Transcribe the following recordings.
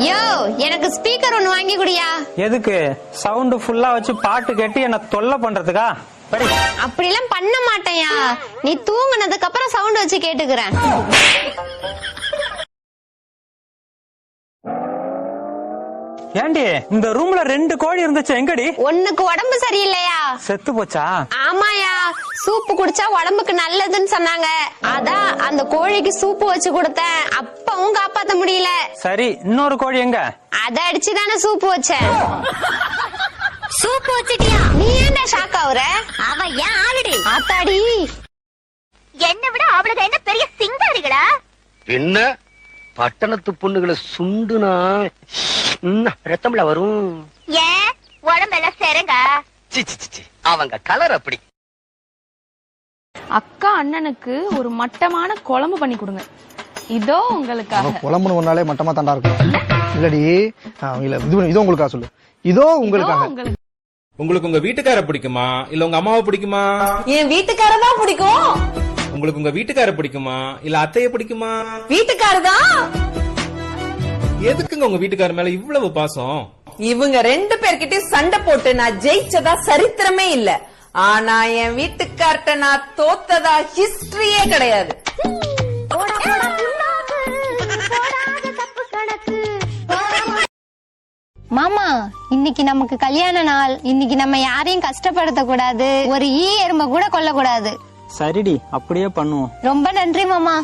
யோ, எனக்கு ஸ்பீக்கர் ஒன்னு வாங்கி குடியா. எதுக்கு? சவுண்ட் ஃபுல்லா வச்சு பாட்டு கேட்டு என்ன தொல்லை பண்றதுக்கா? அப்படிலாம் பண்ண மாட்டேயா. நீ தூங்குனதுக்கு அப்புறம் சவுண்ட் வச்சு கேட்டுக்கிறேன். ஏண்டி இந்த ரூம்ல 2 கோழி இருந்துச்சு, எங்கடி? ஒண்ணுக்கு உடம்பு சரியில்லையா? செத்து போச்சா? ஆமாயா, சூப்பு குடிச்சா உடம்புக்கு நல்லதுன்னு சொன்னாங்க. அதான் அந்த கோழிக்கு சூப்பு வச்சு கொடுத்தேன். அப்பவும் காப்பாத்த முடியல. சரி, இன்னொரு கோழி எங்க? அத அடிச்சுதானே சூப்பு வச்சேன். சூப்பு வச்சிட்டியா? நீ ஏன்டா ஷாக் ஆகுற? அவ ஏன் ஆளுடி? ஆத்தாடி, என்ன விட அவளுக்கு என்ன பெரிய சிங்காரிகளா? என்ன பட்டணத்து பொண்ணுகளை சுண்டுனா ரத்தம்ல வரும். ஏன் உடம்பெல்லாம் செருங்க? அவங்க கலர் அப்படி. அக்கா அண்ணனுக்கு ஒரு மட்டமான குழம்பு பண்ணி கொடுங்க. இதோ உங்களுக்காக. குழம்புன்னு ஒன்னாலே மட்டமா தாண்டா இருக்கும். இல்லடி, இதோ உங்களுக்காக சொல்லு. இதோ உங்களுக்காக. உங்களுக்கு உங்க வீட்டுக்கார பிடிக்குமா இல்ல உங்க அம்மாவை பிடிக்குமா? என் வீட்டுக்காரதான் பிடிக்கும். உங்களுக்கு உங்க வீட்டுக்கார பிடிக்குமா இல்ல அத்தைய பிடிக்குமா? வீட்டுக்காரதான். எதுக்குங்க உங்க வீட்டுக்கார மேல இவ்வளவு பாசம்? இவங்க 2 பேர்கிட்டயும் சண்டை போட்டு நான் ஜெயிச்சதா சரித்திரமே இல்ல. ஆனா என் வீட்டுக்கார்ட்ட நான் தோத்ததா ஹிஸ்டரியே கிடையாது. மாமா, இன்னைக்கு நமக்கு கல்யாண நாள். இன்னைக்கு நம்ம யாரையும் கஷ்டப்படுத்த கூடாது. ஒரு எறும்ப கூட கொல்ல கூடாது. சரிடி, அப்படியே பண்ணுவோம். ரொம்ப நன்றி மாமா.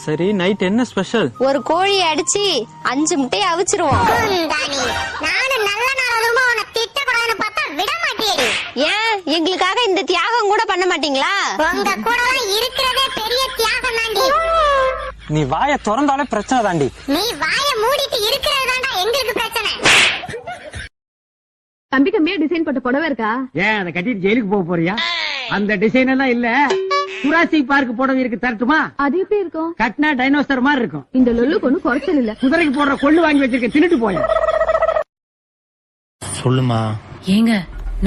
சரி, நைட் என்ன ஸ்பெஷல்? ஒரு கோழியை அடிச்சு 5 முட்டையை அவிச்சிருவோம். நானும் நல்ல நாளும் உன்னை திட்டக்கூடாதுன்னு பார்த்தா விட மாட்டேன். ஏன் எங்களுக்காக இந்த தியாகம் கூட பண்ண மாட்டீங்களா? உங்க கூட இருக்கிறதே பெரிய தியாகம் தாண்டி. நீ வாயை திறந்தாலே பிரச்சனை தாண்டி. நீ வாய மூடிட்டு இருக்கிறது தாண்டா எங்களுக்கு பிரச்சனை. தம்பி கம்மியா டிசைன் போட்ட புடவை இருக்கா? ஏன் அதை கட்டிட்டு ஜெயிலுக்கு போக போறியா? அந்த டிசைன் எல்லாம் இல்ல. ஜுராசிக் பார்க் புடவை இருக்கு, தரட்டுமா? அது எப்படி இருக்கும்? கட்டினா டைனோசர் மாதிரி இருக்கும். இந்த லொல்லுக்கு ஒண்ணு குறைச்சல் இல்ல. குதிரைக்கு போடுற கொள்ளு வாங்கி வச்சிருக்கேன், தின்னுட்டு போய. சொல்லுமா. ஏங்க,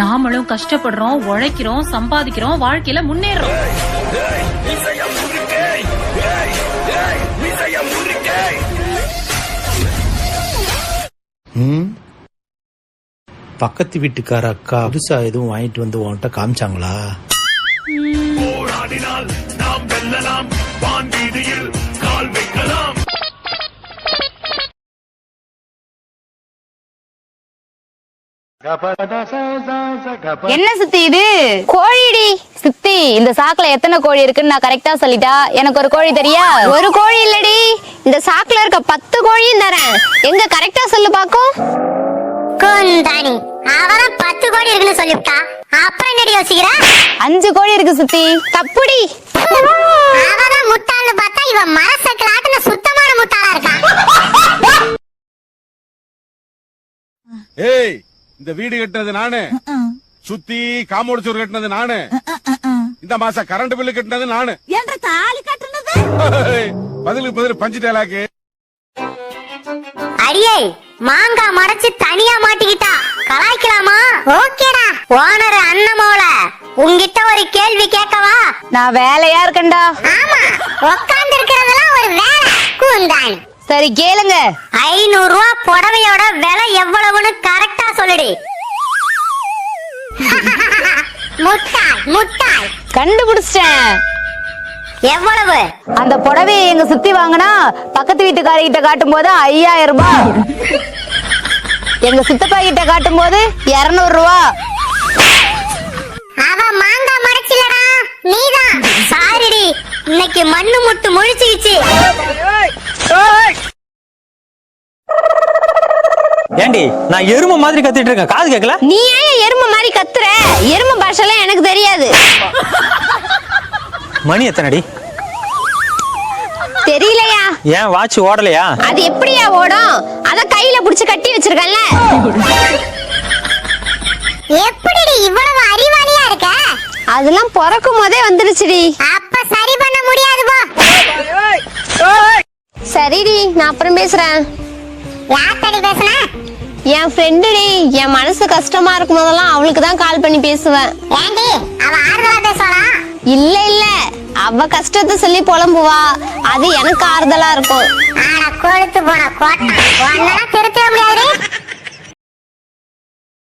நாமளும் கஷ்டப்படுறோம், உழைக்கிறோம், சம்பாதிக்கிறோம், வாழ்க்கையில முன்னேறோம். பக்கத்து வீட்டுக்கார அக்கா புதுசா எதுவும் வாங்கிட்டு வந்து உன்கிட்ட காமிச்சாங்களா? என்ன சித்தி இது? கோழிடி. சித்தி, இந்த சாக்குல எத்தனை கோழி இருக்குன்னு நான் கரெக்டா சொல்லிட்டா எனக்கு ஒரு கோழி தெரியா? ஒரு கோழி இல்லடி, இந்த சாக்குல இருக்க 10 கோழியும் தரேன். எங்க கரெக்டா சொல்லு பாக்கும். குந்தாணி, அவதான் 10 கோடி இருக்குன்னு சொல்லிவிட்டா. அப்புறம் என்னடி யோசிக்கிற? 5 கோழி இருக்கு சித்தி. தப்புடி. அவதான் முட்டாள்னு பார்த்தா இவ மரசக்கல ஆட்டுன சுத்தமான முட்டாளா இருக்கா. ஏய், இந்த வீடு கட்டினது நானு, சுத்தி காம்பவுண்ட் சுவர் கட்டினது நானு, இந்த மாசம் கரண்ட் பில்லு கட்டினது நானு. தாலி கட்டினது பதிலுக்கு பதில் பஞ்சு டேலாக்கு. அடியே, மாங்கா மடைச்சு தனியா மாட்டிக்கிட்டா கலாய்க்கலாமா? ஓகேடா. ஓனர் அண்ணமோல உன்கிட்ட ஒரு கேள்வி கேட்கவா? நான் வேலையா இருக்கேன்டா. ஆமா, உட்கார்ந்து இருக்கிறதெல்லாம் ஒரு வேலை. குந்தாணி, சரி கேளுங்க. 500 ரூபாய் புடவையோட விலை எவ்வளவுன்னு கரெக்டா சொல்லுடி. முட்டாள் முட்டாள். கண்டுபிடிச்சிட்டேன். எவ்வளவு? அந்த புடவையை எங்க சுத்தி வாங்கினா பக்கத்து வீட்டுக்காரர்கிட்ட காட்டும் போது 5000 ரூபாய், எங்க சித்தப்பா கிட்ட காட்டும் போது 200 ரூபா. அவ மாங்கா மடைச்சிலடா, நீதான். சாரிடி, இன்னைக்கு மண்ணு முட்டு முழிச்சுக்கிச்சு. ஏண்டி, நான் எருமை மாதிரி கத்திட்டு இருக்கேன், காது கேட்கல? நீ ஏன் எருமை மாதிரி கத்துற? எருமை பாஷெல்லாம் எனக்கு தெரியாது. மணி எத்தனடி? தெரியலையா? ஏன் வாட்ச் ஓடலையா? அது எப்படியா ஓடும்? அத கையில புடிச்சு கட்டி வச்சிருக்கல. எப்படிடி இவ்வளவு அறிவாளியா இருக்க? அதெல்லாம் பிறக்கும் போதே வந்துருச்சுடி. அப்ப சரி பண்ண முடியாது போ. சரிடி, நான் அப்புறம் பேசுறேன். யார்கிட்ட பேசுன? என் ஃப்ரெண்டுடி. என் மனசு கஷ்டமா இருக்கும் போதெல்லாம் அவளுக்கு தான் கால் பண்ணி பேசுவேன். ஏண்டி, அவ ஆறுதலா பேசுறா? இல்ல இல்ல, அவ கஷ்டத்தை சொல்லி புலம்புவா. அது எனக்கு ஆறுதலா இருக்கும். ஆனா கொழுத்து போன கோட்டை